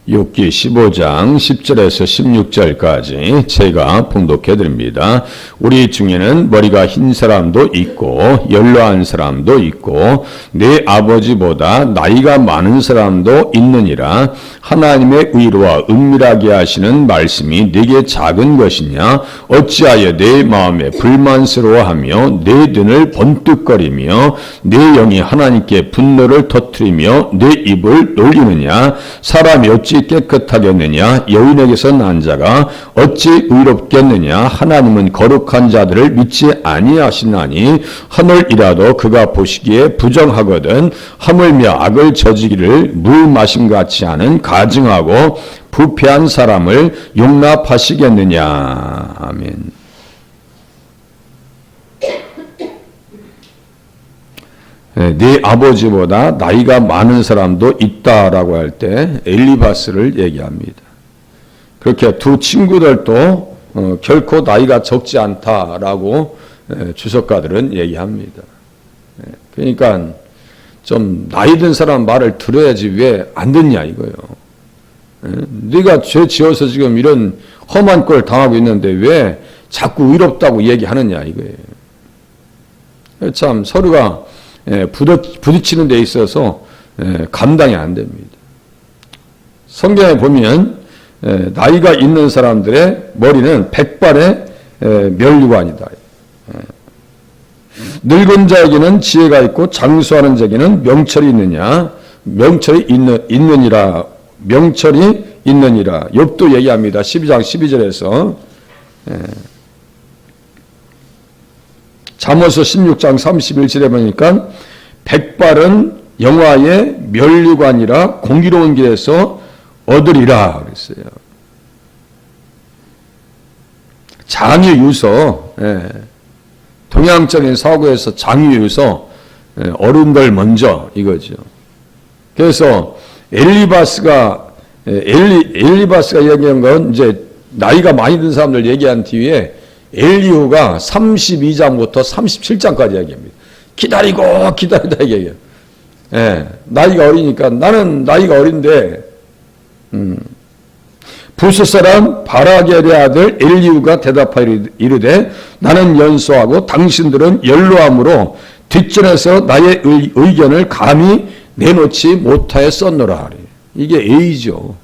욥기 15장 10절에서 16절까지 제가 봉독해 드립니다. 우리 중에는 머리가 흰 사람도 있고 연로한 사람도 있고 내 아버지보다 나이가 많은 사람도 있느니라. 하나님의 의로와 은밀하게 하시는 말씀이 네게 작은 것이냐? 어찌하여 내 마음에 불만스러워하며 내 눈을 번뜩거리며 내 영이 하나님께 분노를 터뜨리며 내 입을 놀리느냐? 사람이 어찌 깨끗하겠느냐? 여인에게서 난 자가 어찌 의롭겠느냐? 하나님은 거룩한 자들을 믿지 아니하시나니 하늘이라도 그가 보시기에 부정하거든 하물며 악을 저지기를 물 마심 같이 하는 가증하고 부패한 사람을 용납하시겠느냐? 아멘. 네 아버지보다 나이가 많은 사람도 있다라고 할 때 엘리바스를 얘기합니다. 그렇게 두 친구들도 결코 나이가 적지 않다라고 주석가들은 얘기합니다. 그러니까 좀 나이 든 사람 말을 들어야지 왜 안 듣냐 이거예요. 네가 죄 지어서 지금 이런 험한 꼴 당하고 있는데 왜 자꾸 의롭다고 얘기하느냐 이거예요. 참 서로가 부딪히는 데 있어서 감당이 안 됩니다. 성경에 보면 나이가 있는 사람들의 머리는 백발의 면류관이다. 늙은 자에게는 지혜가 있고 장수하는 자에게는 명철이 있느냐? 명철이 있느니라. 명철이 있느니라. 욥도 얘기합니다. 12장 12절에서 잠언서 16장 31절에 보니까 백발은 영화의 면류관이라 공의로운 길에서 얻으리라 그랬어요. 장유유서, 동양적인 사고에서 장유유서, 어른들 먼저 이거죠. 그래서 엘리바스가 얘기한 건 이제 나이가 많이 든 사람들 얘기한 뒤에 엘리후가 32장부터 37장까지 얘기합니다. 기다리다 얘기해요. 나이가 어리니까 나는 나이가 어린데 부스 사람 바라겔의 아들 엘리후가 대답하여 이르되 나는 연소하고 당신들은 연로함으로 뒷전에서 나의 의견을 감히 내놓지 못하였었노라. 이게 A죠.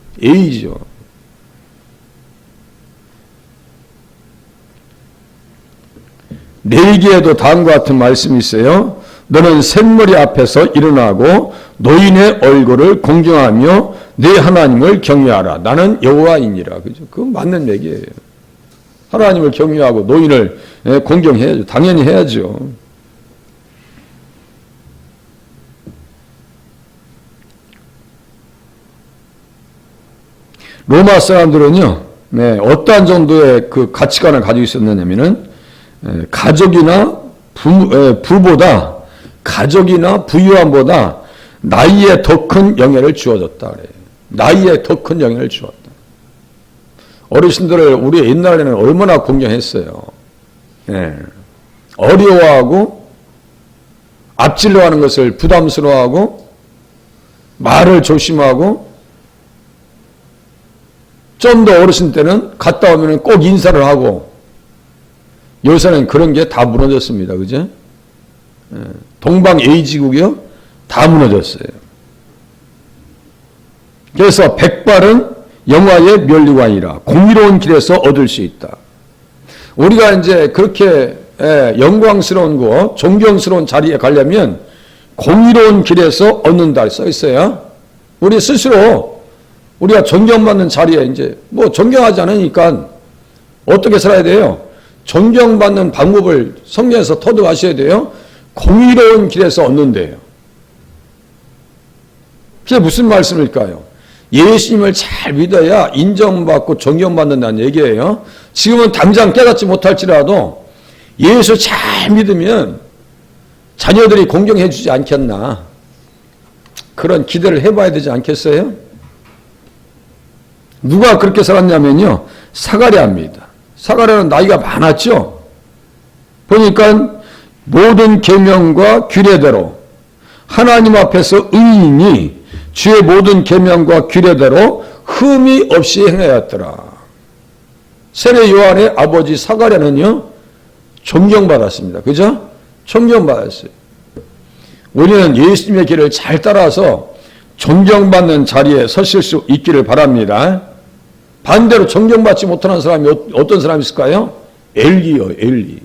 내기에도 다음과 같은 말씀이 있어요. 너는 샘머리 앞에서 일어나고 노인의 얼굴을 공경하며 네 하나님을 경외하라. 나는 여호와이니라. 그죠? 그건 맞는 얘기예요. 하나님을 경외하고 노인을 공경해야죠. 당연히 해야죠. 로마 사람들은요, 어떠한 정도의 그 가치관을 가지고 있었느냐면은 가족이나 부보다 가족이나 부유함보다 나이에 더 큰 영예를 주어졌다 그래요. 나이에 더 큰 영예를 주었다. 어르신들을 우리 옛날에는 얼마나 공경했어요. 어려워하고 앞질러 하는 것을 부담스러워하고 말을 조심하고 좀 더 어르신 때는 갔다 오면 꼭 인사를 하고 요새는 그런 게 다 무너졌습니다. 그죠? 동방 에이지국이요? 다 무너졌어요. 그래서 백발은 영화의 면류관이라 공의로운 길에서 얻을 수 있다. 우리가 이제 그렇게 영광스러운 거, 존경스러운 자리에 가려면 공의로운 길에서 얻는다 써 있어요. 우리 스스로 우리가 존경받는 자리에 이제 뭐 존경하지 않으니까 어떻게 살아야 돼요? 존경받는 방법을 성경에서 터득하셔야 돼요. 공의로운 길에서 얻는데요. 그게 무슨 말씀일까요? 예수님을 잘 믿어야 인정받고 존경받는다는 얘기예요. 지금은 당장 깨닫지 못할지라도 예수 잘 믿으면 자녀들이 공경해 주지 않겠나. 그런 기대를 해봐야 되지 않겠어요? 누가 그렇게 살았냐면요. 사가랴입니다. 사가랴는 나이가 많았죠. 보니까 모든 계명과 규례대로 하나님 앞에서 의인이 주의 모든 계명과 규례대로 흠이 없이 행하였더라. 세례 요한의 아버지 사가랴는요, 존경받았습니다. 그죠? 존경받았어요. 우리는 예수님의 길을 잘 따라서 존경받는 자리에 서실 수 있기를 바랍니다. 반대로 존경받지 못하는 사람이 어떤 사람이 있을까요? 엘리요, 엘리.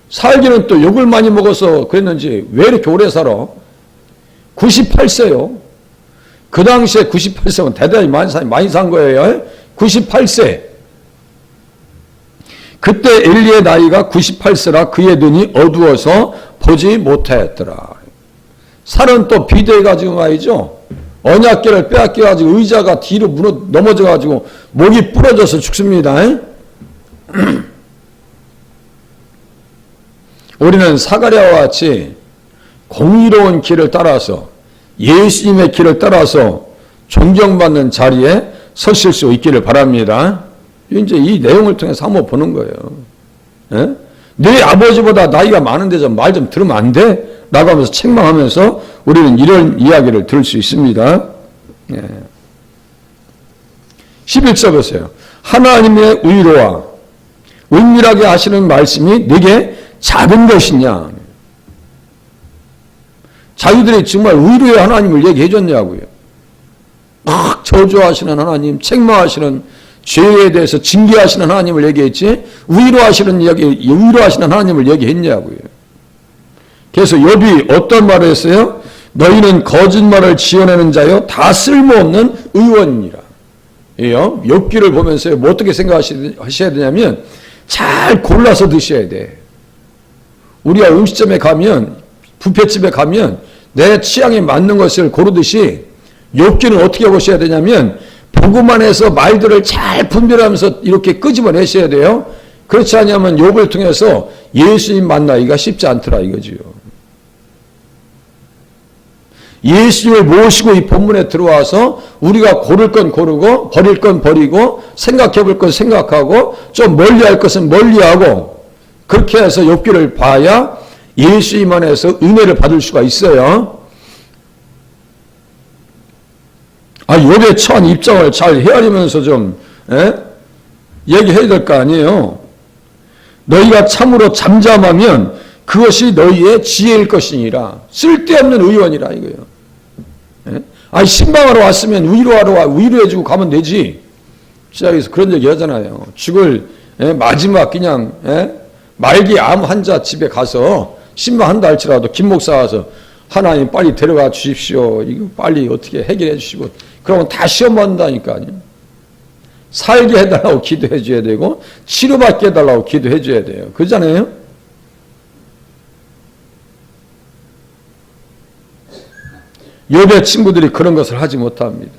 살기는 또 욕을 많이 먹어서 그랬는지 왜 이렇게 오래 살아? 98세요. 그 당시에 98세면 대단히 많이 산 거예요. 98세. 그때 엘리의 나이가 98세라 그의 눈이 어두워서 보지 못하였더라. 살은 또 비대해가지고 말이죠. 언약궤를 빼앗겨가지고 의자가 뒤로 넘어져가지고 목이 부러져서 죽습니다. 우리는 사가랴와 같이 공의로운 길을 따라서 예수님의 길을 따라서 존경받는 자리에 서실 수 있기를 바랍니다. 이제 이 내용을 통해서 한번 보는 거예요. 예? 네 아버지보다 나이가 많은데 좀 말 좀 들으면 안 돼? 라고 하면서 책망하면서 우리는 이런 이야기를 들을 수 있습니다. 예. 11절 보세요. 하나님의 의로와 은밀하게 하시는 말씀이 네게 작은 것이냐. 자기들이 정말 의로의 하나님을 얘기해 줬냐고요. 막 저주하시는 하나님, 책망하시는 죄에 대해서 징계하시는 하나님을 얘기했지 의로하시는 하나님을 얘기했냐고요. 그래서 욥이 어떤 말을 했어요? 너희는 거짓말을 지어내는 자여 다 쓸모없는 의원이니라. 욥기를 보면서 뭐 어떻게 생각하셔야 되냐면 잘 골라서 드셔야 돼. 우리가 음식점에 가면 뷔페집에 가면 내 취향에 맞는 것을 고르듯이 욥기는 어떻게 보셔야 되냐면 보고만 해서 말들을 잘 분별하면서 이렇게 끄집어내셔야 돼요. 그렇지 않으면 욥을 통해서 예수님 만나기가 쉽지 않더라 이거지요. 예수님을 모시고 이 본문에 들어와서 우리가 고를 건 고르고 버릴 건 버리고 생각해 볼 건 생각하고 좀 멀리할 것은 멀리하고 그렇게 해서 욥기를 봐야 예수님 안에서 은혜를 받을 수가 있어요. 욥의 처한 입장을 잘 헤아리면서 좀 얘기해야 될 거 아니에요. 너희가 참으로 잠잠하면 그것이 너희의 지혜일 것이니라. 쓸데없는 의원이라 이거예요. 신방하러 왔으면 위로해주고 가면 되지. 시작해서 그런 얘기 하잖아요. 죽을 마지막 그냥 말기 암 환자 집에 가서 신방한다 할지라도 김 목사 와서 하나님 빨리 데려가 주십시오. 이거 빨리 어떻게 해결해 주시고 그러면 다 시험 받는다니까요. 살게 해달라고 기도해 줘야 되고 치료받게 해달라고 기도해 줘야 돼요. 그러잖아요. 욥의 친구들이 그런 것을 하지 못합니다.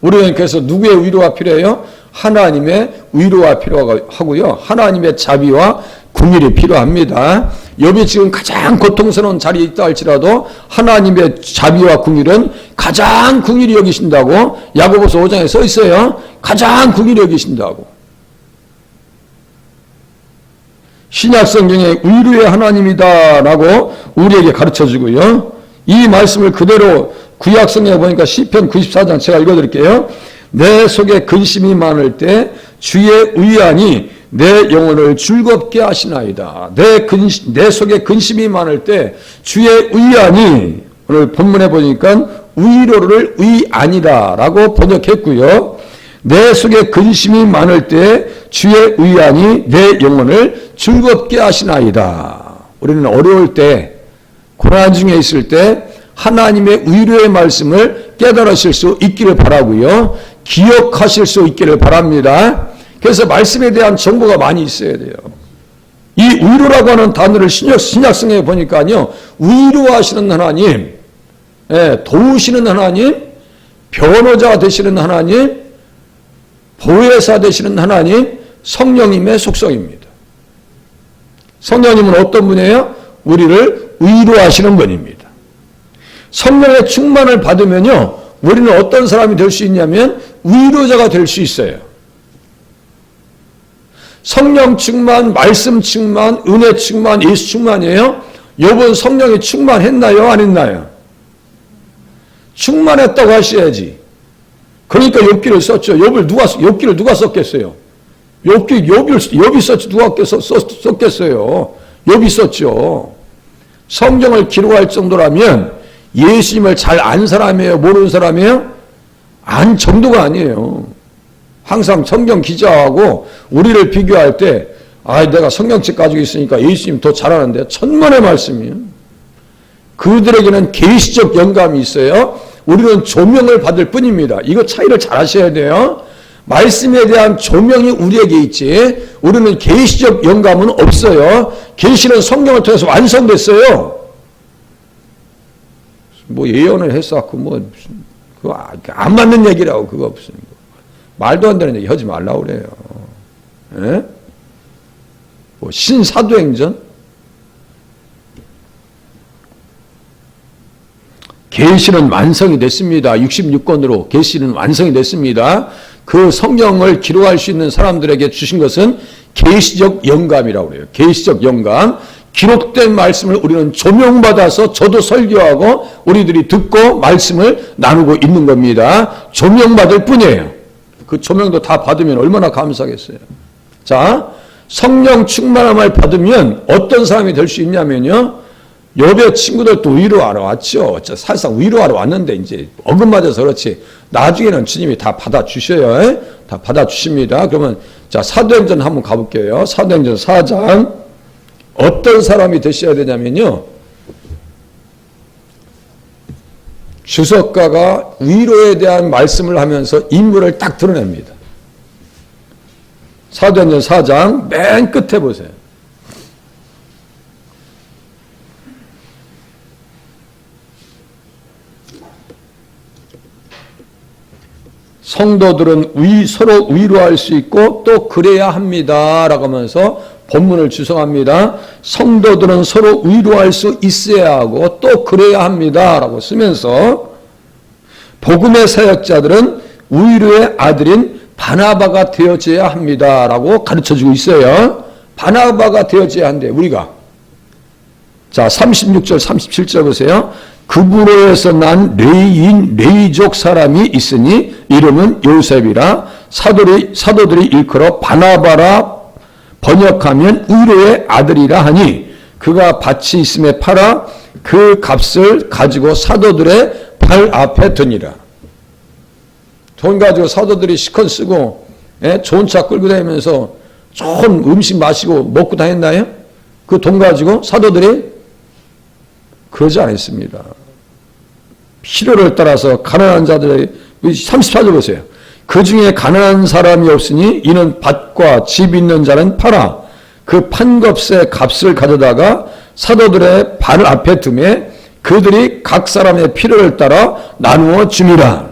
우리는 그래서 누구의 위로가 필요해요? 하나님의 위로가 필요하고요. 하나님의 자비와 긍휼이 필요합니다. 욥이 지금 가장 고통스러운 자리에 있다 할지라도 하나님의 자비와 긍휼은 가장 긍휼히 여기신다고 야고보서 5장에 써 있어요. 가장 긍휼히 여기신다고. 신약 성경에 의로의 하나님이다라고 우리에게 가르쳐주고요. 이 말씀을 그대로 구약 성경에 보니까 시편 94장 제가 읽어드릴게요. 내 속에 근심이 많을 때 주의 의안이 내 영혼을 즐겁게 하시나이다. 내 속에 근심이 많을 때 주의 의안이 오늘 본문에 보니까 위로를 의안이다라고 번역했고요. 내 속에 근심이 많을 때 주의 의안이 내 영혼을 즐겁게 하시나이다. 우리는 어려울 때 고난 중에 있을 때 하나님의 위로의 말씀을 깨달으실 수 있기를 바라고요. 기억하실 수 있기를 바랍니다. 그래서 말씀에 대한 정보가 많이 있어야 돼요. 이 위로라고 하는 단어를 신약성경에 보니까요. 위로하시는 하나님, 도우시는 하나님, 변호자 되시는 하나님, 보혜사 되시는 하나님, 성령님의 속성입니다. 성령님은 어떤 분이에요? 우리를 위로하시는 분입니다. 성령의 충만을 받으면요. 우리는 어떤 사람이 될 수 있냐면 위로자가 될 수 있어요. 성령 충만, 말씀 충만, 은혜 충만, 예수 충만이에요. 욥은 성령이 충만했나요? 안 했나요? 충만했다고 하셔야지. 그러니까 욥기를 썼죠. 욥기를 누가 썼겠어요? 욥이 썼지 누가 썼겠어요? 욥이 썼죠. 성경을 기록할 정도라면 예수님을 잘 안 사람이에요? 모르는 사람이에요? 안 정도가 아니에요. 항상 성경 기자하고 우리를 비교할 때 내가 성경책 가지고 있으니까 예수님 더 잘하는데 천만의 말씀이에요. 그들에게는 계시적 영감이 있어요. 우리는 조명을 받을 뿐입니다. 이거 차이를 잘 하셔야 돼요. 말씀에 대한 조명이 우리에게 있지 우리는 계시적 영감은 없어요. 계시는 성경을 통해서 완성됐어요. 뭐 예언을 했었고 그거 안 맞는 얘기라고 그거 없습니다. 말도 안 되는 얘기 하지 말라고 그래요. 예? 뭐 신사도행전? 계시는 완성이 됐습니다. 66권으로 계시는 완성이 됐습니다. 그 성경을 기록할 수 있는 사람들에게 주신 것은 계시적 영감이라고 그래요. 계시적 영감. 기록된 말씀을 우리는 조명받아서 저도 설교하고 우리들이 듣고 말씀을 나누고 있는 겁니다. 조명받을 뿐이에요. 그 조명도 다 받으면 얼마나 감사하겠어요. 자, 성령 충만함을 받으면 어떤 사람이 될 수 있냐면요. 욥의 친구들도 위로하러 왔죠. 사실상 위로하러 왔는데 이제 어긋맞아서 그렇지. 나중에는 주님이 다 받아주셔요. 다 받아주십니다. 그러면 자 사도행전 한번 가볼게요. 사도행전 4장 어떤 사람이 되셔야 되냐면요. 주석가가 위로에 대한 말씀을 하면서 인물을 딱 드러냅니다. 사도행전 4장 맨 끝에 보세요. 성도들은 서로 위로할 수 있고 또 그래야 합니다. 라고 하면서 본문을 주성합니다. 성도들은 서로 위로할 수 있어야 하고 또 그래야 합니다. 라고 쓰면서 복음의 사역자들은 위로의 아들인 바나바가 되어져야 합니다. 라고 가르쳐주고 있어요. 바나바가 되어져야 한대 우리가. 자 36절 37절 보세요. 그부로에서 난 레이족 사람이 있으니 이름은 요셉이라 사도들이 일컬어 바나바라 번역하면 위로의 아들이라 하니 그가 밭이 있음에 팔아 그 값을 가지고 사도들의 발 앞에 두니라. 돈 가지고 사도들이 시컨 쓰고 좋은 차 끌고 다니면서 좋은 음식 마시고 먹고 다녔나요? 그 돈 가지고 사도들이 그러지 않았습니다. 필요를 따라서 가난한 자들의 34절 보세요. 그 중에 가난한 사람이 없으니 이는 밭과 집 있는 자는 팔아 그 판값의 값을 가져다가 사도들의 발 앞에 두매 그들이 각 사람의 필요를 따라 나누어 줍니다.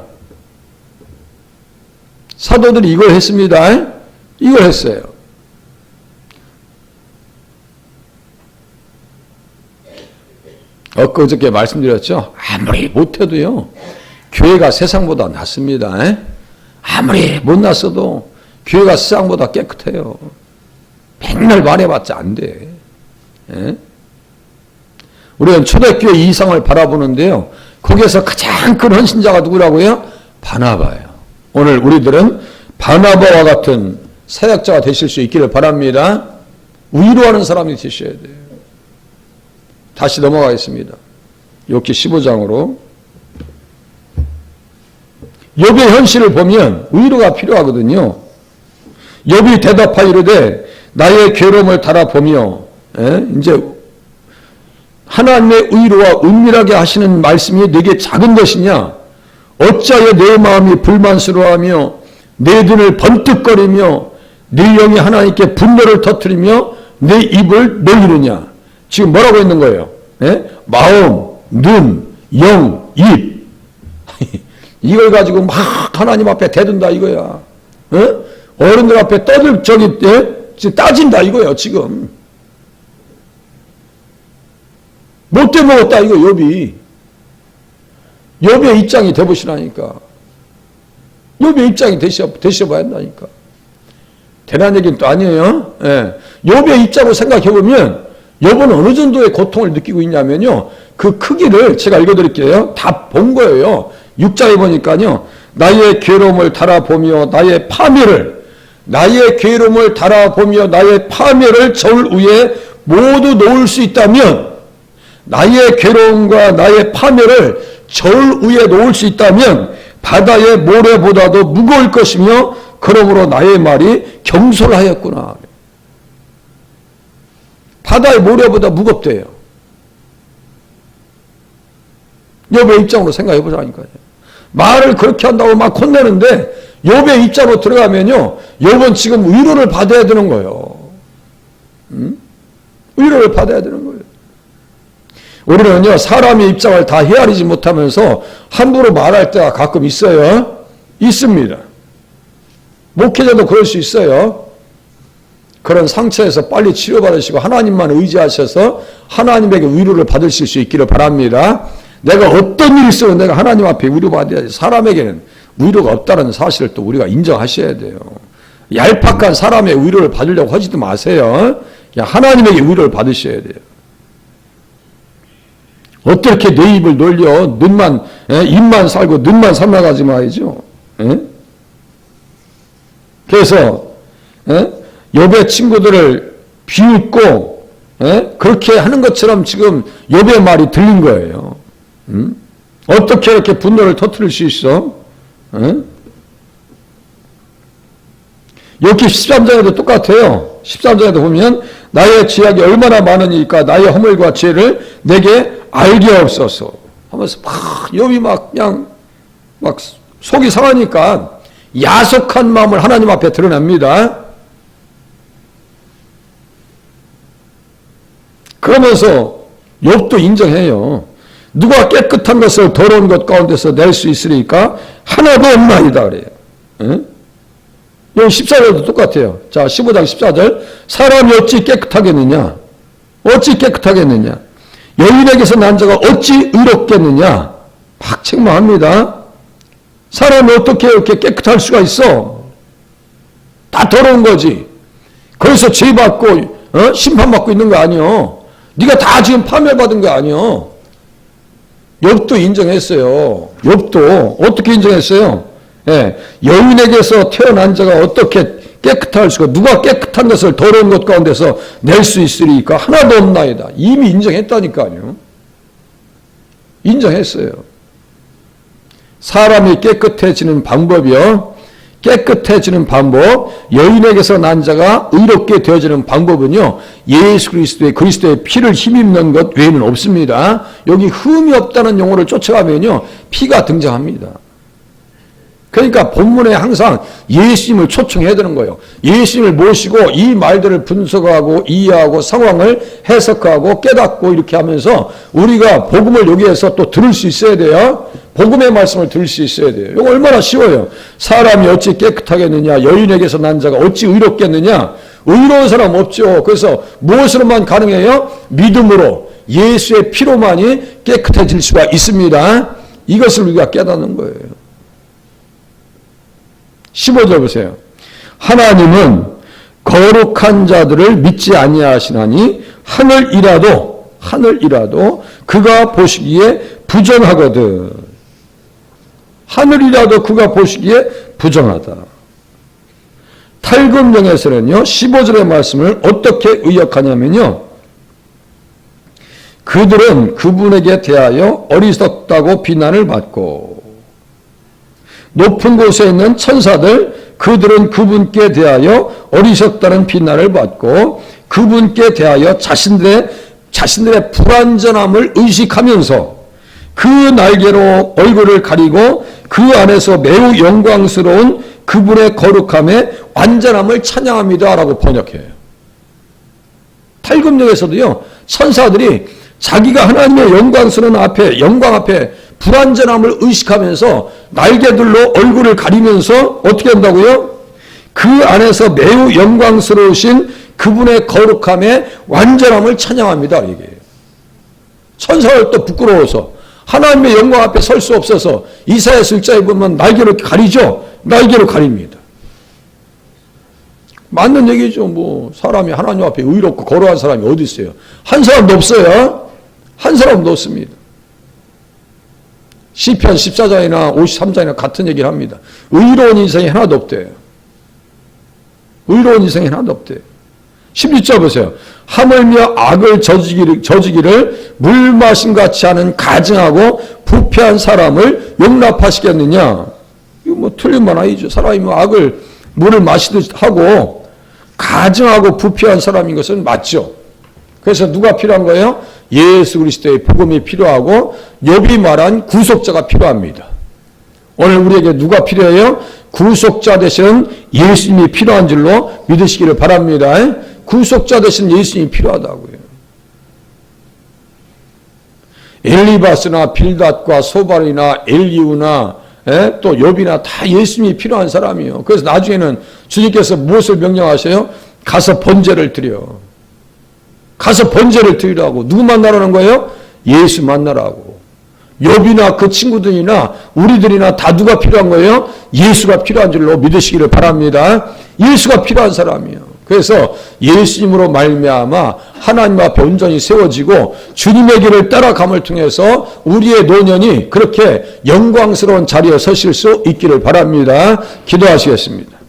사도들이 이걸 했습니다. 이걸 했어요. 엊그저께 말씀드렸죠. 아무리 못해도요. 교회가 세상보다 낫습니다. 아무리 못났어도 교회가 세상보다 깨끗해요. 맨날 말해봤자 안 돼. 우리는 초대교회 이상을 바라보는데요. 거기에서 가장 큰 헌신자가 누구라고요? 바나바예요. 오늘 우리들은 바나바와 같은 사역자가 되실 수 있기를 바랍니다. 위로하는 사람이 되셔야 돼요. 다시 넘어가겠습니다. 욥기 15장으로. 욥의 현실을 보면 위로가 필요하거든요. 욥이 대답하이르되 나의 괴로움을 달아보며 이제 하나님의 의로와 은밀하게 하시는 말씀이 내게 작은 것이냐? 어찌하여 내 마음이 불만스러워하며 내 눈을 번뜩거리며 내 영이 하나님께 분노를 터뜨리며 내 입을 놀리느냐? 지금 뭐라고 있는 거예요? 마음, 눈, 영, 입. 이걸 가지고 막 하나님 앞에 대든다 이거야. 어른들 앞에 따진다 이거야 지금. 못돼 먹었다 이거 욥이. 욥의 입장이 돼보시라니까. 욥의 입장이 되셔봐야 한다니까. 대단한 얘기는 또 아니에요. 욥의 입장으로 생각해보면 욥은 어느 정도의 고통을 느끼고 있냐면요. 그 크기를 제가 읽어드릴게요. 다 본 거예요. 6장에 보니까요. 나의 괴로움을 달아보며 나의 파멸을 저울 위에 모두 놓을 수 있다면, 나의 괴로움과 나의 파멸을 저울 위에 놓을 수 있다면 바다의 모래보다도 무거울 것이며 그러므로 나의 말이 경솔하였구나. 바다의 모래보다 무겁대요. 욥의 입장으로 생각해 보자니까요. 말을 그렇게 한다고 막 혼내는데 욥의 입장으로 들어가면요, 욥은 지금 위로를 받아야 되는 거예요. 위로를 받아야 되는 거예요. 우리는요, 사람의 입장을 다 헤아리지 못하면서 함부로 말할 때가 가끔 있어요. 있습니다. 목회자도 그럴 수 있어요. 그런 상처에서 빨리 치료받으시고 하나님만 의지하셔서 하나님에게 위로를 받으실 수 있기를 바랍니다. 내가 어떤 일이 있어도 내가 하나님 앞에 위로받아야지. 사람에게는 위로가 없다는 사실을 또 우리가 인정하셔야 돼요. 얄팍한 사람의 위로를 받으려고 하지도 마세요. 하나님에게 위로를 받으셔야 돼요. 어떻게 내 입을 놀려 입만 살고 눈만 삼아가지 말이죠. 그래서 욥의 친구들을 비웃고 그렇게 하는 것처럼 지금 욥의 말이 들린 거예요. 어떻게 이렇게 분노를 터뜨릴 수 있어? 여기 13장에도 똑같아요. 13장에도 보면 나의 죄악이 얼마나 많으니까 나의 허물과 죄를 내게 알게 없어서 하면서 욥이 그냥 속이 상하니까 야속한 마음을 하나님 앞에 드러냅니다. 그러면서 욥도 인정해요. 누가 깨끗한 것을 더러운 것 가운데서 낼 수 있으니까 하나도 없나이다 그래요. 여기 14절도 똑같아요. 자, 15장 14절. 사람이 어찌 깨끗하겠느냐? 어찌 깨끗하겠느냐? 여인에게서 난 자가 어찌 의롭겠느냐? 막 책망합니다. 사람이 어떻게 이렇게 깨끗할 수가 있어? 다 더러운 거지. 거기서 죄받고 심판받고 있는 거 아니요. 네가 다 지금 파멸받은 거 아니요. 욥도 인정했어요. 욥도 어떻게 인정했어요? 여인에게서 태어난 자가 어떻게 깨끗할 수가, 누가 깨끗한 것을 더러운 것 가운데서 낼 수 있으리까? 하나도 없나이다. 이미 인정했다니까요. 인정했어요. 사람이 깨끗해지는 방법이요. 깨끗해지는 방법, 여인에게서 난 자가 의롭게 되어지는 방법은요, 예수 그리스도의 피를 힘입는 것 외에는 없습니다. 여기 흠이 없다는 용어를 쫓아가면요, 피가 등장합니다. 그러니까 본문에 항상 예수님을 초청해야 되는 거예요. 예수님을 모시고 이 말들을 분석하고 이해하고 상황을 해석하고 깨닫고 이렇게 하면서 우리가 복음을 여기에서 또 들을 수 있어야 돼요. 복음의 말씀을 들을 수 있어야 돼요. 이거 얼마나 쉬워요. 사람이 어찌 깨끗하겠느냐? 여인에게서 난 자가 어찌 의롭겠느냐? 의로운 사람 없죠. 그래서 무엇으로만 가능해요? 믿음으로, 예수의 피로만이 깨끗해질 수가 있습니다. 이것을 우리가 깨닫는 거예요. 15절 보세요. 하나님은 거룩한 자들을 믿지 아니하시나니 하늘이라도 그가 보시기에 부정하거든. 하늘이라도 그가 보시기에 부정하다. 탈금령에서는요, 15절의 말씀을 어떻게 의역하냐면요, 그들은 그분에게 대하여 어리석다고 비난을 받고, 높은 곳에 있는 천사들, 그들은 그분께 대하여 어리석다는 비난을 받고, 그분께 대하여 자신들의 불완전함을 의식하면서 그 날개로 얼굴을 가리고 그 안에서 매우 영광스러운 그분의 거룩함에 완전함을 찬양합니다 라고 번역해요. 탈금령에서도요, 천사들이 자기가 하나님의 영광스러운 영광 앞에 불완전함을 의식하면서 날개들로 얼굴을 가리면서 어떻게 한다고요? 그 안에서 매우 영광스러우신 그분의 거룩함에 완전함을 찬양합니다. 이게 천사들 또 부끄러워서 하나님의 영광 앞에 설 수 없어서 이사야서 1장에 보면 날개로 가리죠. 날개로 가립니다. 맞는 얘기죠. 뭐 사람이 하나님 앞에 의롭고 거룩한 사람이 어디 있어요? 한 사람도 없어요. 한 사람도 없습니다. 시편 14장이나 53장이나 같은 얘기를 합니다. 의로운 인생이 하나도 없대요. 의로운 인생이 하나도 없대요. 16절 보세요. 하물며 악을 저지기를 물 마심 같이 하는 가증하고 부패한 사람을 용납하시겠느냐. 이거 뭐 틀린 말 아니죠. 사람이 뭐 악을 물을 마시듯 하고 가증하고 부패한 사람인 것은 맞죠. 그래서 누가 필요한 거예요? 예수 그리스도의 복음이 필요하고 욥이 말한 구속자가 필요합니다. 오늘 우리에게 누가 필요해요? 구속자 되신 예수님이 필요한 줄로 믿으시기를 바랍니다. 구속자 되신 예수님이 필요하다고요. 엘리바스나 빌닷과 소발이나 엘리우나 또 욥이나 다 예수님이 필요한 사람이에요. 그래서 나중에는 주님께서 무엇을 명령하세요? 가서 번제를 드려. 가서 번제를 드리라고. 누구 만나라는 거예요? 예수 만나라고. 욥이나 그 친구들이나 우리들이나 다 누가 필요한 거예요? 예수가 필요한 줄로 믿으시기를 바랍니다. 예수가 필요한 사람이에요. 그래서 예수님으로 말미암아 하나님 앞에 온전히 세워지고 주님의 길을 따라감을 통해서 우리의 노년이 그렇게 영광스러운 자리에 서실 수 있기를 바랍니다. 기도하시겠습니다.